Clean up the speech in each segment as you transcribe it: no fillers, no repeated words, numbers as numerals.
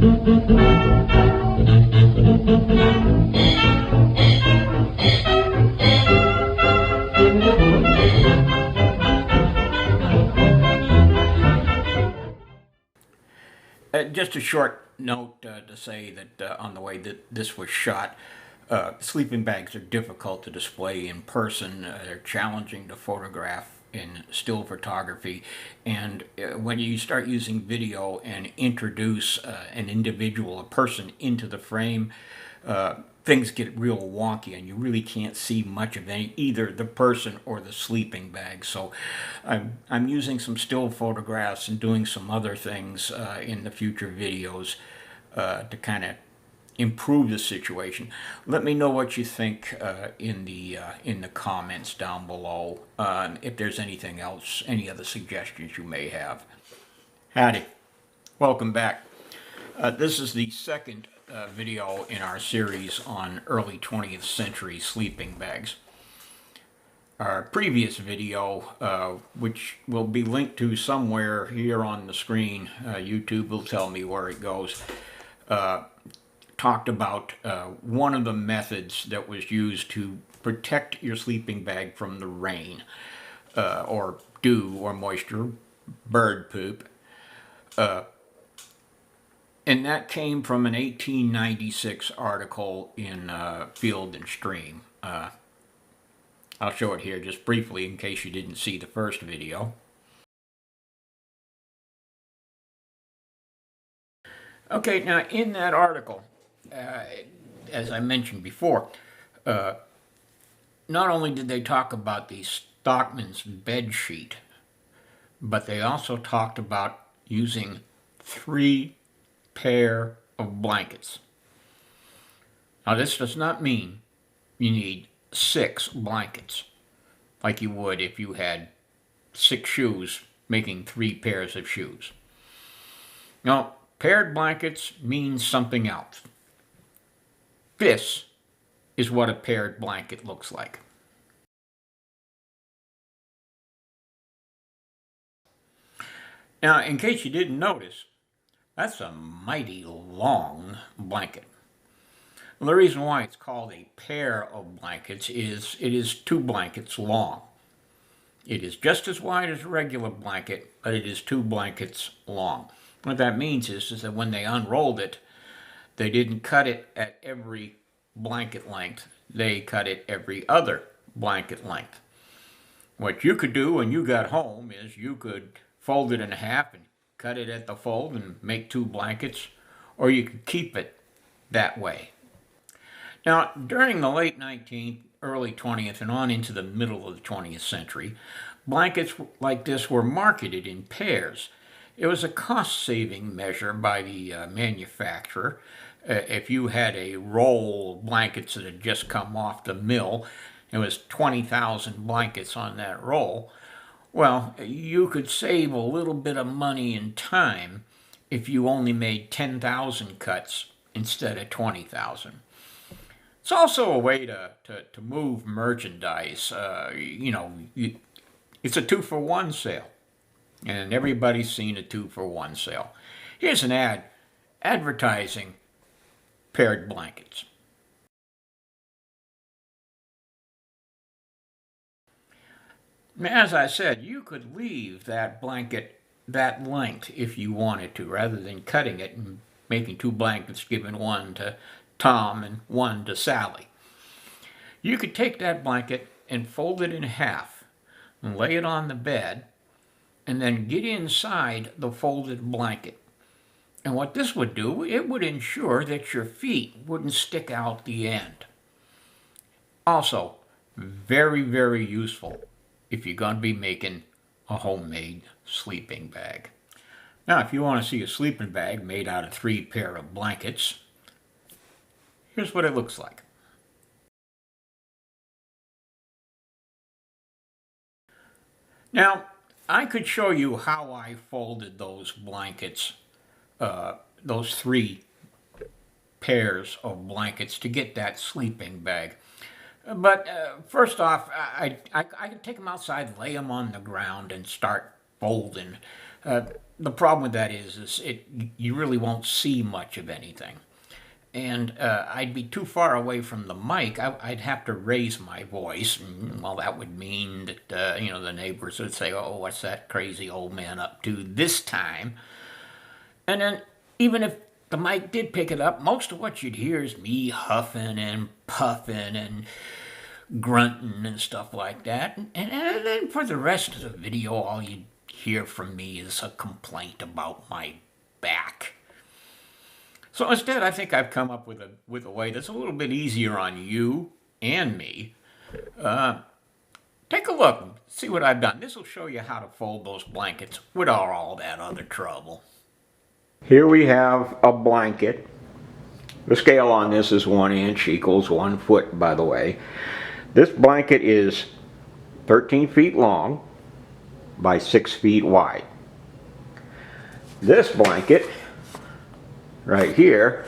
Just a short note to say that on the way that this was shot, sleeping bags are difficult to display in person. They're challenging to photograph in still photography, and when you start using video and introduce an individual, a person, into the frame, things get real wonky and you really can't see much of either the person or the sleeping bag. So I'm using some still photographs and doing some other things in the future videos to kind of improve the situation. Let me know what you think in the comments down below, if there's anything else, any other suggestions you may have. Howdy, welcome back. This is the second video in our series on early 20th century sleeping bags. Our previous video, which will be linked to somewhere here on the screen, YouTube will tell me where it goes, talked about one of the methods that was used to protect your sleeping bag from the rain, or dew or moisture, bird poop. And that came from an 1896 article in Field and Stream. I'll show it here just briefly in case you didn't see the first video. Okay, now in that article, as I mentioned before, not only did they talk about the stockman's bed sheet, but they also talked about using 3 pair of blankets. Now this does not mean you need 6 blankets like you would if you had 6 shoes making 3 pairs of shoes. Now paired blankets means something else. This is what a paired blanket looks like. Now in case you didn't notice, that's a mighty long blanket. Well, the reason why it's called a pair of blankets is it is 2 blankets long. It is just as wide as a regular blanket, but it is 2 blankets long. What that means is that when they unrolled it, they didn't cut it at every blanket length. They cut it every other blanket length. What you could do when you got home is you could fold it in half and cut it at the fold and make 2 blankets, or you could keep it that way. Now, during the late 19th, early 20th, and on into the middle of the 20th century, blankets like this were marketed in pairs. It was a cost-saving measure by the manufacturer. If you had a roll of blankets that had just come off the mill, it was 20,000 blankets on that roll. Well, you could save a little bit of money and time if you only made 10,000 cuts instead of 20,000. It's also a way to move merchandise. It's a 2-for-1 sale, and everybody's seen a 2-for-1 sale. Here's an ad advertising paired blankets. As I said, you could leave that blanket that length if you wanted to, rather than cutting it and making 2 blankets, giving one to Tom and one to Sally. You could take that blanket and fold it in half and lay it on the bed and then get inside the folded blanket. And what this would do, it would ensure that your feet wouldn't stick out the end. Also, very, very useful if you're going to be making a homemade sleeping bag. Now, if you want to see a sleeping bag made out of 3 pair of blankets, here's what it looks like. Now, I could show you how I folded those blankets, those 3 pairs of blankets to get that sleeping bag. But first off, I could take them outside, lay them on the ground, and start folding. the problem with that is you really won't see much of anything. And I'd be too far away from the mic. I'd have to raise my voice. And, well, that would mean that, the neighbors would say, oh, what's that crazy old man up to this time? And then even if the mic did pick it up, most of what you'd hear is me huffing and puffing and grunting and stuff like that. And then for the rest of the video, all you'd hear from me is a complaint about my back. So instead, I think I've come up with a way that's a little bit easier on you and me. Take a look and see what I've done. This will show you how to fold those blankets without all that other trouble. Here we have a blanket. The scale on this is 1 inch equals 1 foot, by the way. This blanket is 13 feet long by 6 feet wide. This blanket right here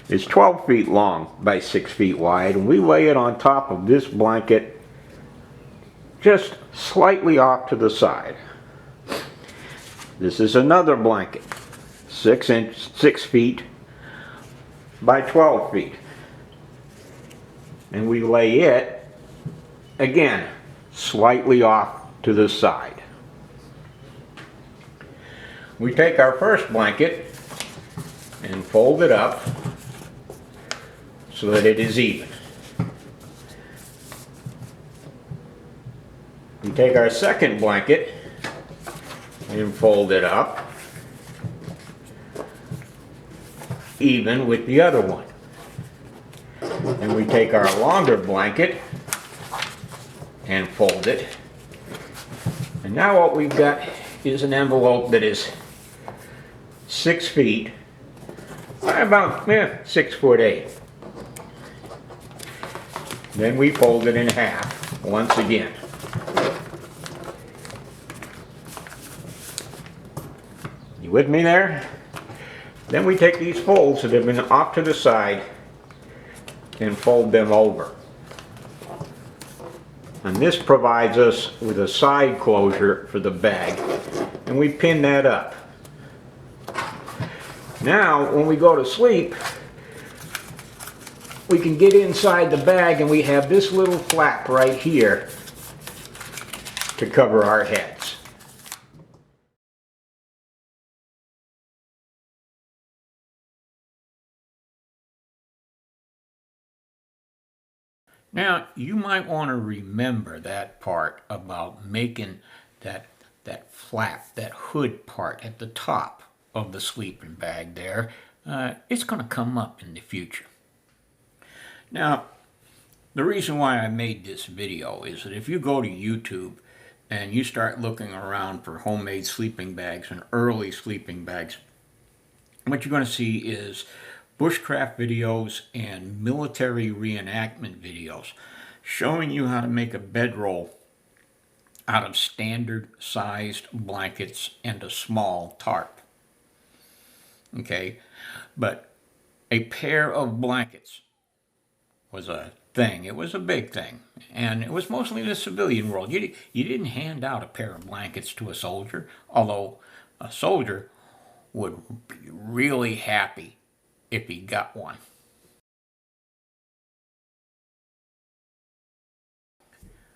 is 12 feet long by 6 feet wide, and we lay it on top of this blanket just slightly off to the side. This is another blanket, 6 feet by 12 feet, and we lay it again slightly off to the side. We take our first blanket and fold it up so that it is even. We take our second blanket and fold it up even with the other one. And we take our longer blanket and fold it. And now what we've got is an envelope that is 6 feet by about 6'8". Then we fold it in half once again. You with me there? Then we take these folds that have been off to the side and fold them over. And this provides us with a side closure for the bag, and we pin that up. Now, when we go to sleep, we can get inside the bag and we have this little flap right here to cover our heads. Now, you might want to remember that part about making that flap, that hood part at the top of the sleeping bag there. It's going to come up in the future. Now, the reason why I made this video is that if you go to YouTube and you start looking around for homemade sleeping bags and early sleeping bags, what you're going to see is bushcraft videos and military reenactment videos showing you how to make a bedroll out of standard sized blankets and a small tarp. Okay, but a pair of blankets was a thing. It was a big thing, and it was mostly in the civilian world. You didn't hand out a pair of blankets to a soldier, although a soldier would be really happy if he got one.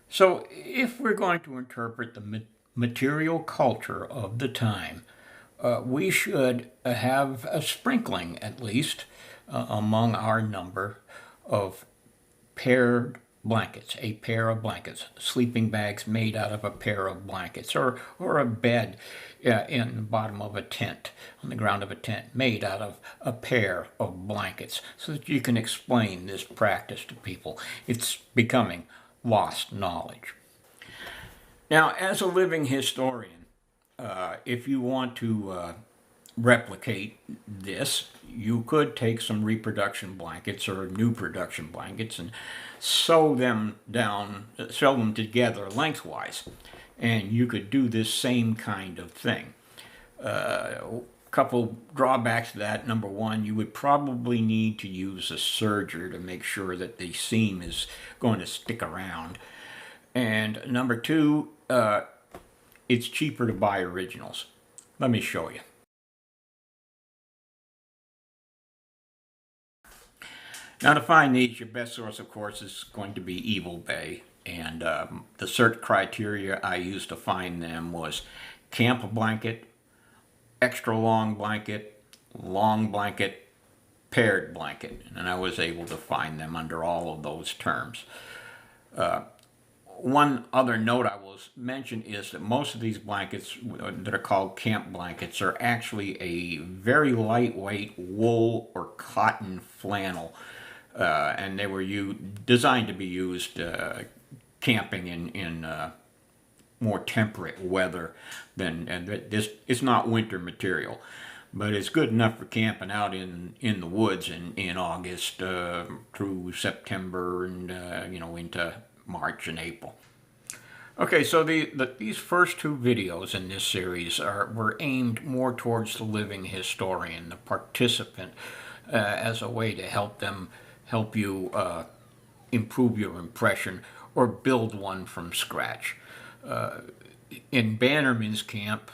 So if we're going to interpret the material culture of the time, we should have a sprinkling, at least, among our number of paired blankets, a pair of blankets, sleeping bags made out of a pair of blankets, or a bed in the bottom of a tent, on the ground of a tent, made out of a pair of blankets, so that you can explain this practice to people. It's becoming lost knowledge. Now, as a living historian, if you want to replicate this, you could take some reproduction blankets or new production blankets and sew them together lengthwise, and you could do this same kind of thing. A couple drawbacks to that: number one, you would probably need to use a serger to make sure that the seam is going to stick around, and number two, it's cheaper to buy originals. Let me show you. Now to find these, your best source, of course, is going to be Evil Bay. And the search criteria I used to find them was camp blanket, extra long blanket, paired blanket. And I was able to find them under all of those terms. One other note I will mention is that most of these blankets that are called camp blankets are actually a very lightweight wool or cotton flannel. And they were designed to be used camping in more temperate weather this is not winter material, but it's good enough for camping out in the woods in August through September and into March and April. Okay, so these first two videos in this series were aimed more towards the living historian, the participant, as a way to help you improve your impression or build one from scratch. In Bannerman's camp,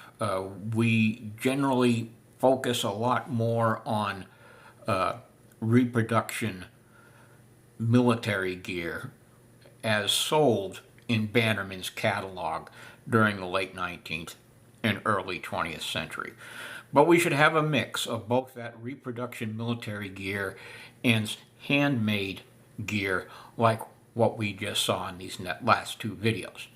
we generally focus a lot more on reproduction military gear as sold in Bannerman's catalog during the late 19th and early 20th century. But we should have a mix of both that reproduction military gear and handmade gear like what we just saw in these last two videos.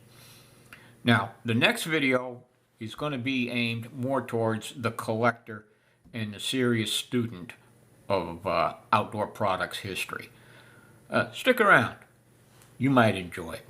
Now, the next video is going to be aimed more towards the collector and the serious student of outdoor products history. Stick around. You might enjoy it.